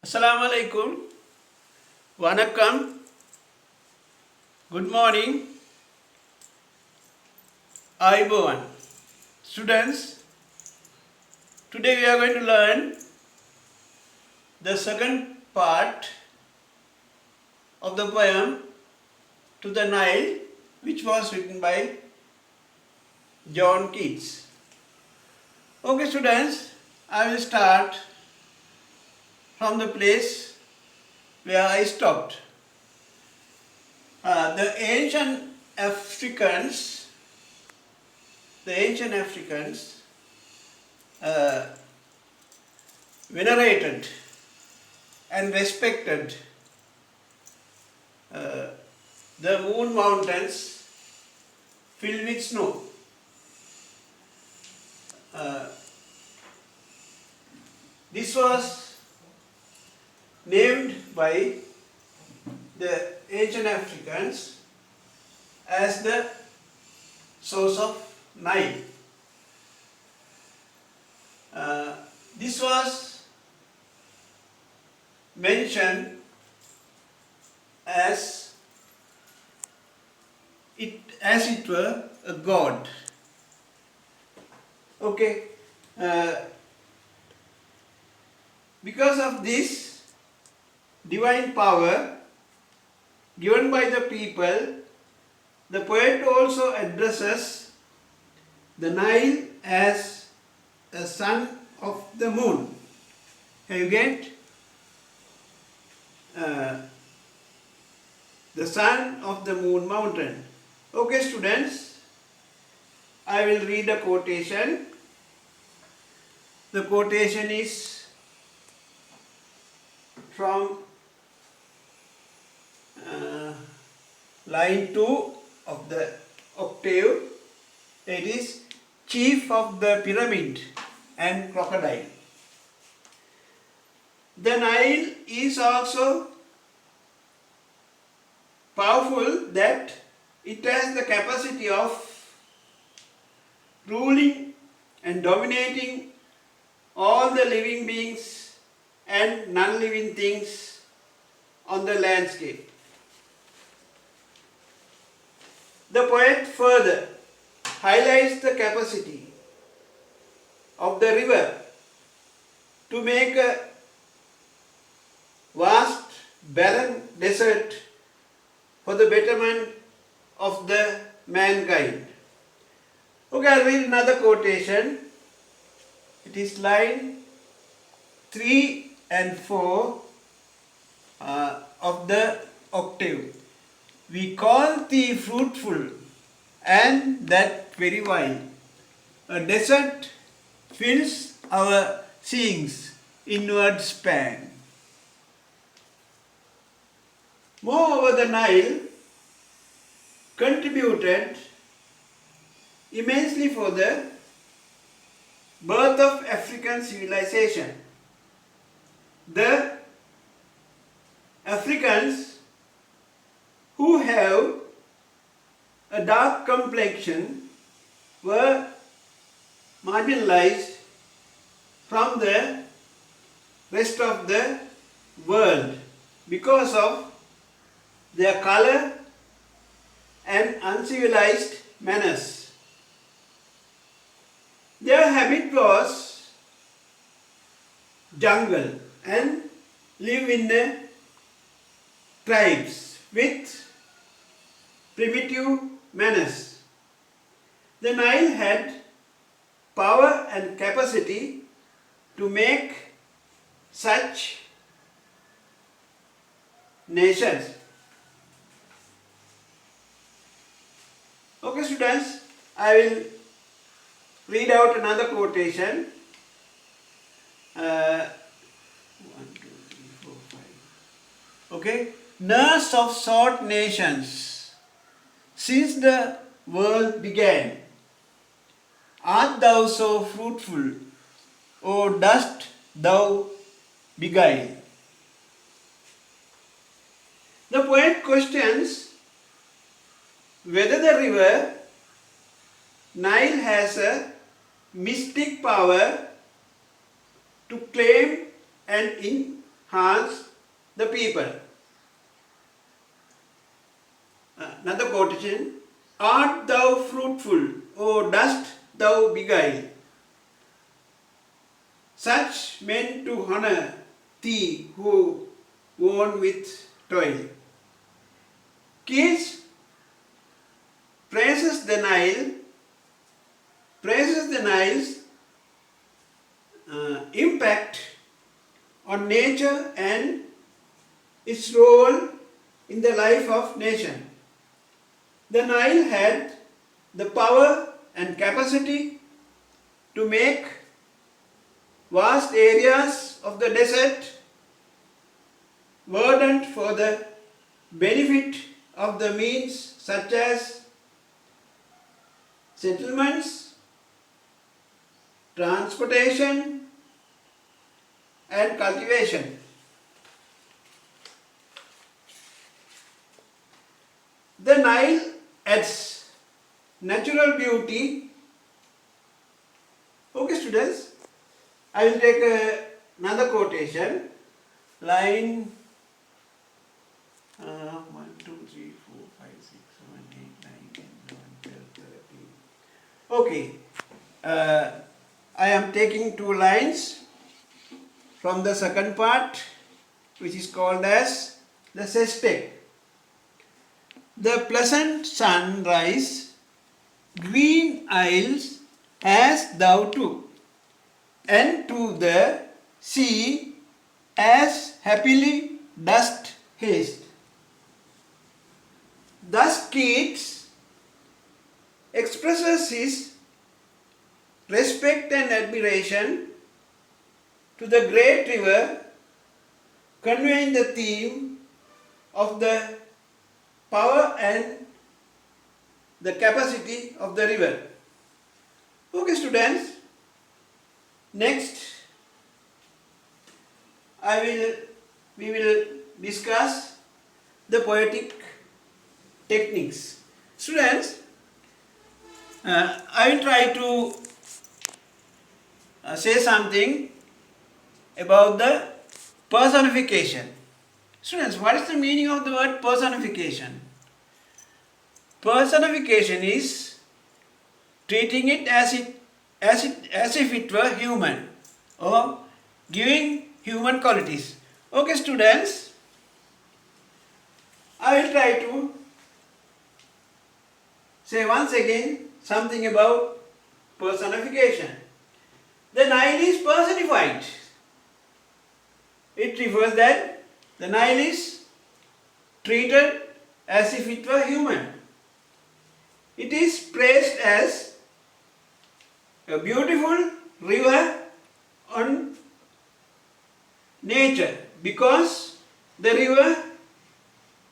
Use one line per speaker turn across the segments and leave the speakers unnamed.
Assalamu alaikum. Vanakkam. Good morning. Ayubowan. Students, today we are going to learn the second part of the poem To the Nile, which was written by John Keats. Okay, students, I will start from the place where I stopped. The ancient Africans venerated and respected the moon mountains filled with snow. This was named by the ancient Africans as the source of Nile. This was mentioned as it were a god. Okay. Because of this divine power given by the people, the poet also addresses the Nile as a son of the moon. Have you get? The son of the moon mountain. Okay, students, I will read a quotation. The quotation is from line 2 of the octave. It is chief of the pyramid and crocodile. The Nile is also powerful that it has the capacity of ruling and dominating all the living beings and non-living things on the landscape. The poet further highlights the capacity of the river to make a vast barren desert for the betterment of the mankind. Okay, I'll read another quotation. It is line 3 and 4 of the octave. We call thee fruitful and that very wine. A desert fills our seeing's inward span. Moreover, the Nile contributed immensely for the birth of African civilization. The Africans who have a dark complexion were marginalized from the rest of the world because of their color and uncivilized manners. Their habit was jungle and live in the tribes with primitive manners. The Nile had power and capacity to make such nations. Okay, students, I will read out another quotation. 1, 2, 3, 4, 5. Okay, nurse of short nations, since the world began, art thou so fruitful, or dost thou beguile? The poet questions whether the river Nile has a mystic power to claim and harms the people. Another quotation, art thou fruitful, or dost thou beguile such men to honor thee who won with toil. Keats praises the Nile's impact on nature and its role in the life of nation. The Nile had the power and capacity to make vast areas of the desert verdant for the benefit of the means such as settlements, transportation and cultivation. The Nile adds natural beauty. Okay students, I will take another quotation. Line 1, 2, 3, 4, 5, 6, 7, 8, 9, 10, 11, 12, 13. Okay. I am taking 2 lines from the second part, which is called as the sestet. The pleasant sunrise, green isles hast thou too, and to the sea as happily dost haste. Thus Keats expresses his respect and admiration to the great river, conveying the theme of the power and the capacity of the river. Okay students, next we will discuss the poetic techniques. Students, I will try to say something about the personification. Students, what is the meaning of the word personification? Personification is treating it as if it were human, or giving human qualities. Okay students, I will try to say once again something about personification. The Nile is personified. It refers that the Nile is treated as if it were human. It is praised as a beautiful river on nature because the river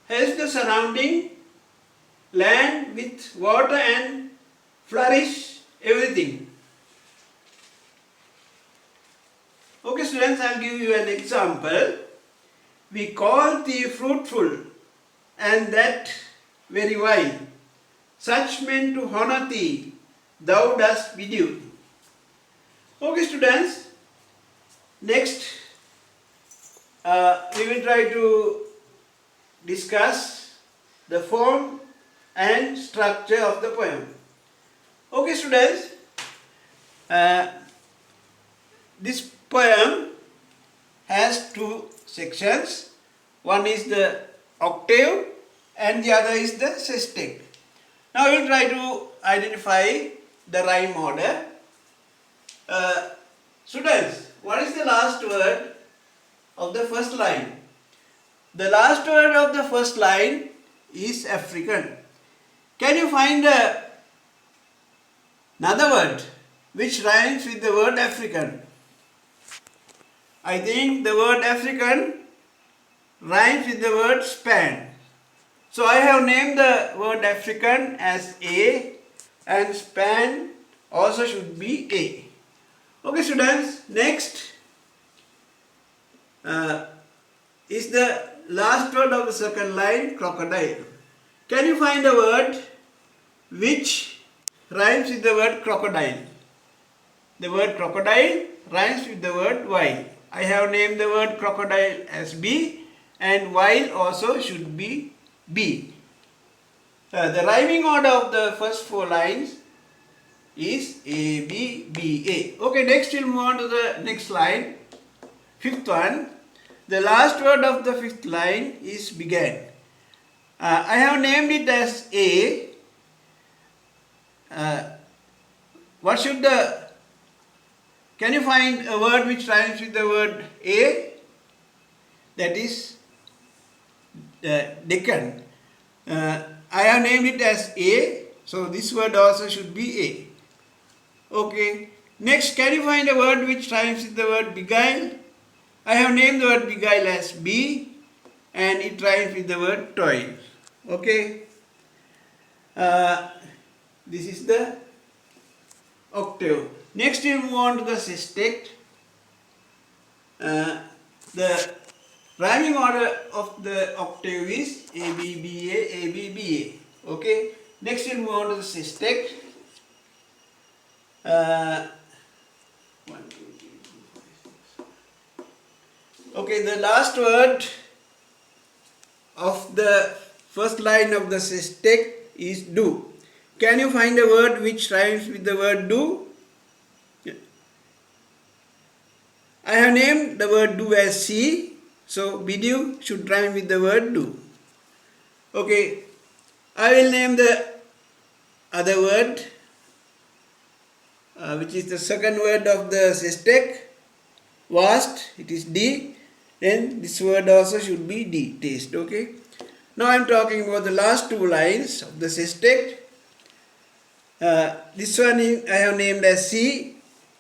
has the surrounding land with water and flourish everything. Okay students, I will give you an example. We call thee fruitful and that very while. Such men to honor thee, thou dost bedew. Okay students, next we will try to discuss the form and structure of the poem. Okay students, this poem has 2 sections. One is the octave and the other is the sestet. Now we will try to identify the rhyme order. Students, what is the last word of the first line? The last word of the first line is African. Can you find another word which rhymes with the word African? I think the word African rhymes with the word span. So I have named the word African as A and span also should be A. Okay students, next is the last word of the second line, crocodile. Can you find a word which rhymes with the word crocodile? The word crocodile rhymes with the word while. I have named the word crocodile as B, and while also should be B. The rhyming order of the first four lines is A, B, B, A. Okay, next we'll move on to the next line. Fifth one. The last word of the fifth line is began. I have named it as A. What should the... Can you find a word which rhymes with the word A? That is Deccan. I have named it as A. So this word also should be A. Okay. Next, can you find a word which rhymes with the word beguile? I have named the word beguile as B, and it rhymes with the word toil. Okay. This is the octave. Next, we'll move on to the sestet. The rhyming order of the octave is A, B, B, A, B, B, A. Okay. Next, we'll move on to the sestet. 1, 2, 3, 4, 5, 6. Okay, the last word of the first line of the sestet is do. Can you find a word which rhymes with the word do? I have named the word do as C, so bidu should rhyme with the word do. Okay, I will name the other word, which is the second word of the sestet, vast, it is D. Then this word also should be D, taste. Okay. Now I am talking about the last two lines of the sestet. This one I have named as C,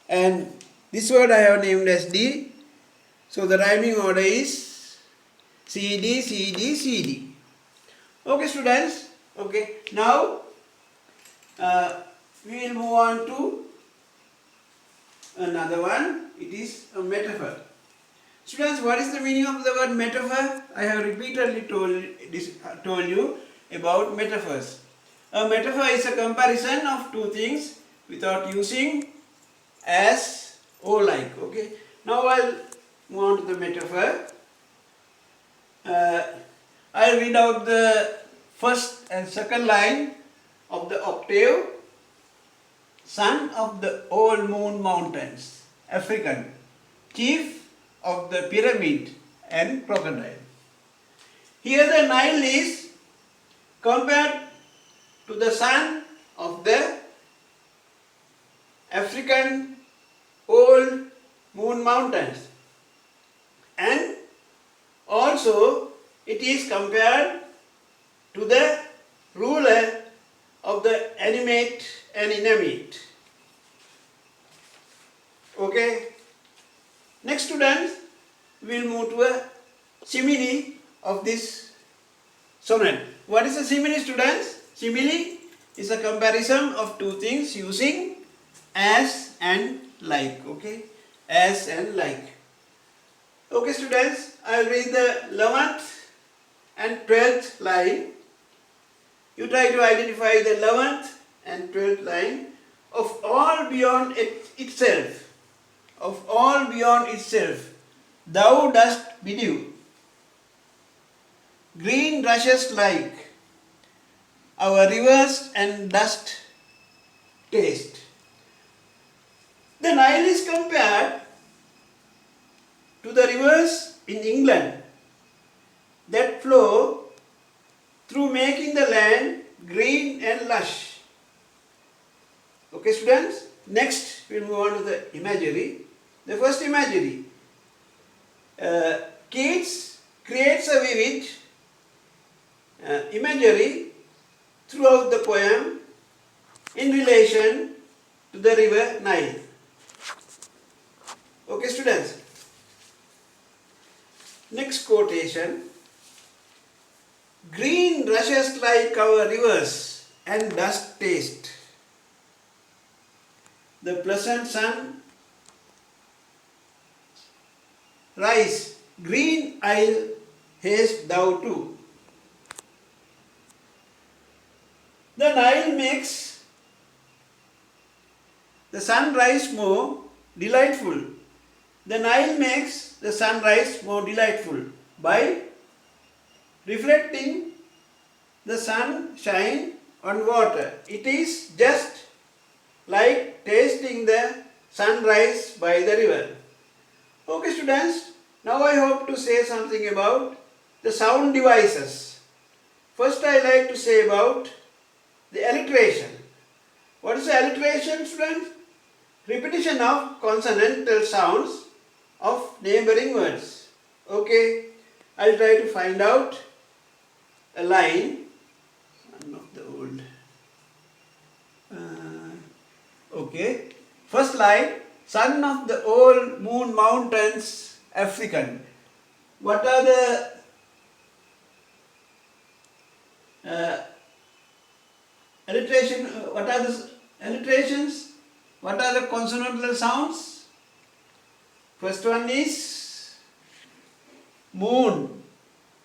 and this word I have named as D. So the rhyming order is C, D, C, D, C, D. Okay, students. Okay. Now we will move on to another one. It is a metaphor. Students, what is the meaning of the word metaphor? I have repeatedly told you about metaphors. A metaphor is a comparison of two things without using as or like. Okay. Now I'll move on to the metaphor. I'll read out the first and second line of the octave. Son of the old moon mountains, African, chief of the pyramid and crocodile. Here the Nile is compared to the son of the African old moon mountains, and also it is compared to the ruler of the animate and inanimate. Okay. Next, students, we will move to a simile of this sonnet. What is a simile, students? Simile is a comparison of two things using as and like. Okay, as and like. Okay, students, I will read the 11th and 12th line. You try to identify the 11th and 12th line. Of all beyond itself, of all beyond itself, thou dost bedew. Green rushes like our rivers and dust taste. The Nile is compared to the rivers in England that flow through making the land green and lush. Okay, students? Next, we'll move on to the imagery. The first imagery. Keats creates a vivid imagery throughout the poem in relation to the river Nile. Okay, students? Next quotation. Green rushes like our rivers and dust taste. The pleasant sun rise, green isle haste thou to. The Nile makes the sunrise more delightful The Nile makes the sunrise more delightful by reflecting the sunshine on water. It is just like tasting the sunrise by the river. Okay students, now I hope to say something about the sound devices. First I like to say about the alliteration. What is alliteration, students? Repetition of consonantal sounds of neighboring words. Okay, I'll try to find out a line. One of the old. Okay, first line. Son of the old moon mountains, African. What are the alliteration? What are the alliterations? What are the consonantal sounds? First one is moon.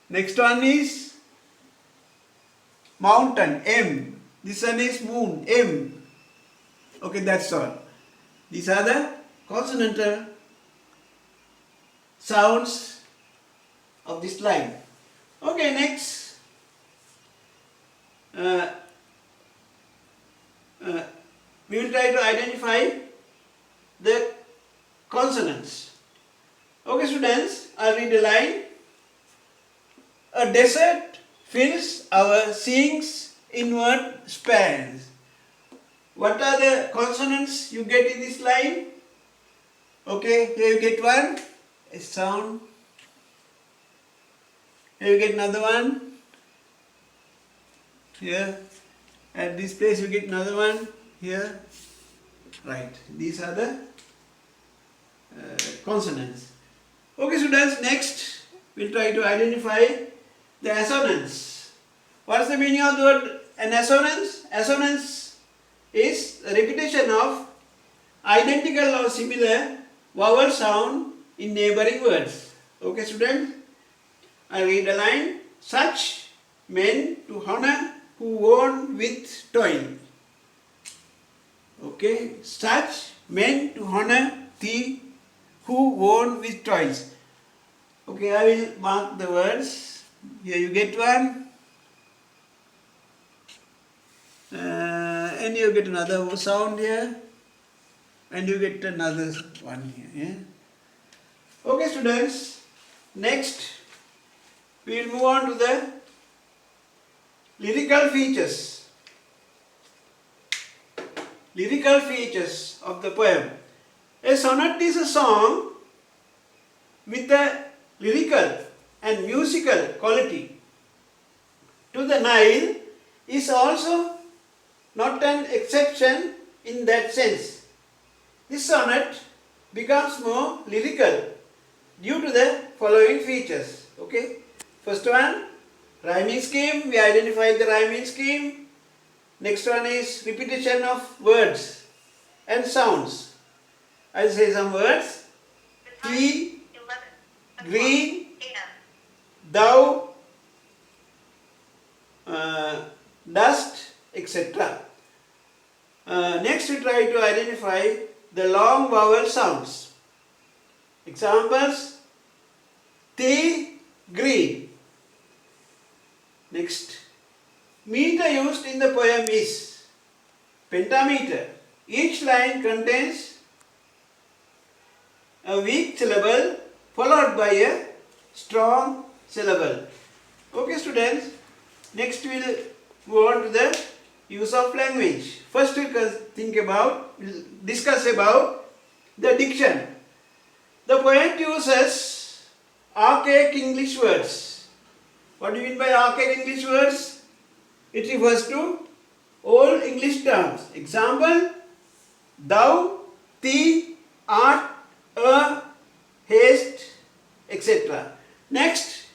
Next one is mountain, M. This one is moon, M. Okay, that's all. These are the consonantal sounds of this line. Okay, next. We will try to identify the consonants. Okay, students, I'll read a line. A desert fills our seeing's inward spans. What are the consonants you get in this line? Okay, here you get one, a sound. Here you get another one. Here, at this place you get another one. Here, right. These are the consonants. Okay, students. Next, we'll try to identify the assonance. What is the meaning of the word an assonance? Assonance is a repetition of identical or similar vowel sound in neighboring words. Okay, students. I read a line. Such men to honor who won with toil. Okay, such men to honor the who won with toils. Okay, I will mark the words. Here you get one. And you get another sound here. And you get another one here. Yeah? Okay, students. Next, we will move on to the lyrical features. Lyrical features of the poem. A sonnet is a song with a lyrical and musical quality. To the Nile is also not an exception in that sense. This sonnet becomes more lyrical due to the following features. Okay. First one, rhyming scheme. We identified the rhyming scheme. Next one is repetition of words and sounds. I'll say some words. Tea, green, thou, dust, etc. Next we try to identify the long vowel sounds. Examples, tea, green. Next, meter used in the poem is pentameter. Each line contains a weak syllable followed by a strong syllable. Okay, students. Next we will go on to the use of language. First we will discuss about the diction. The poet uses archaic English words. What do you mean by archaic English words? It refers to old English terms. Example, thou, thee, art, haste, etc. Next,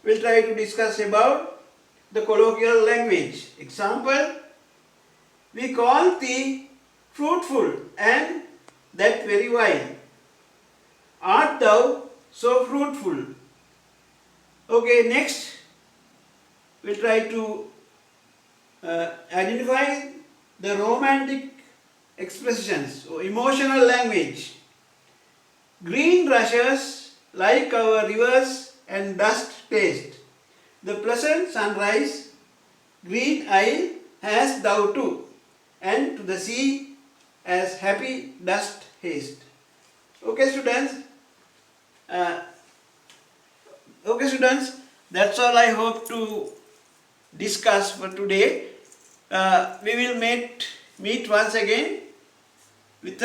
we will try to discuss about the colloquial language. Example, we call thee fruitful and that very while. Art thou so fruitful? Okay, next, we will try to identify the romantic expressions or emotional language. Green rushes like our rivers and dust taste. The pleasant sunrise, green isle has thou too, and to the sea as happy dust haste. Okay, students. Uh, okay, students. That's all I hope to discuss for today. We will meet once again with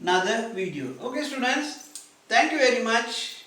another video. Okay, students. Thank you very much.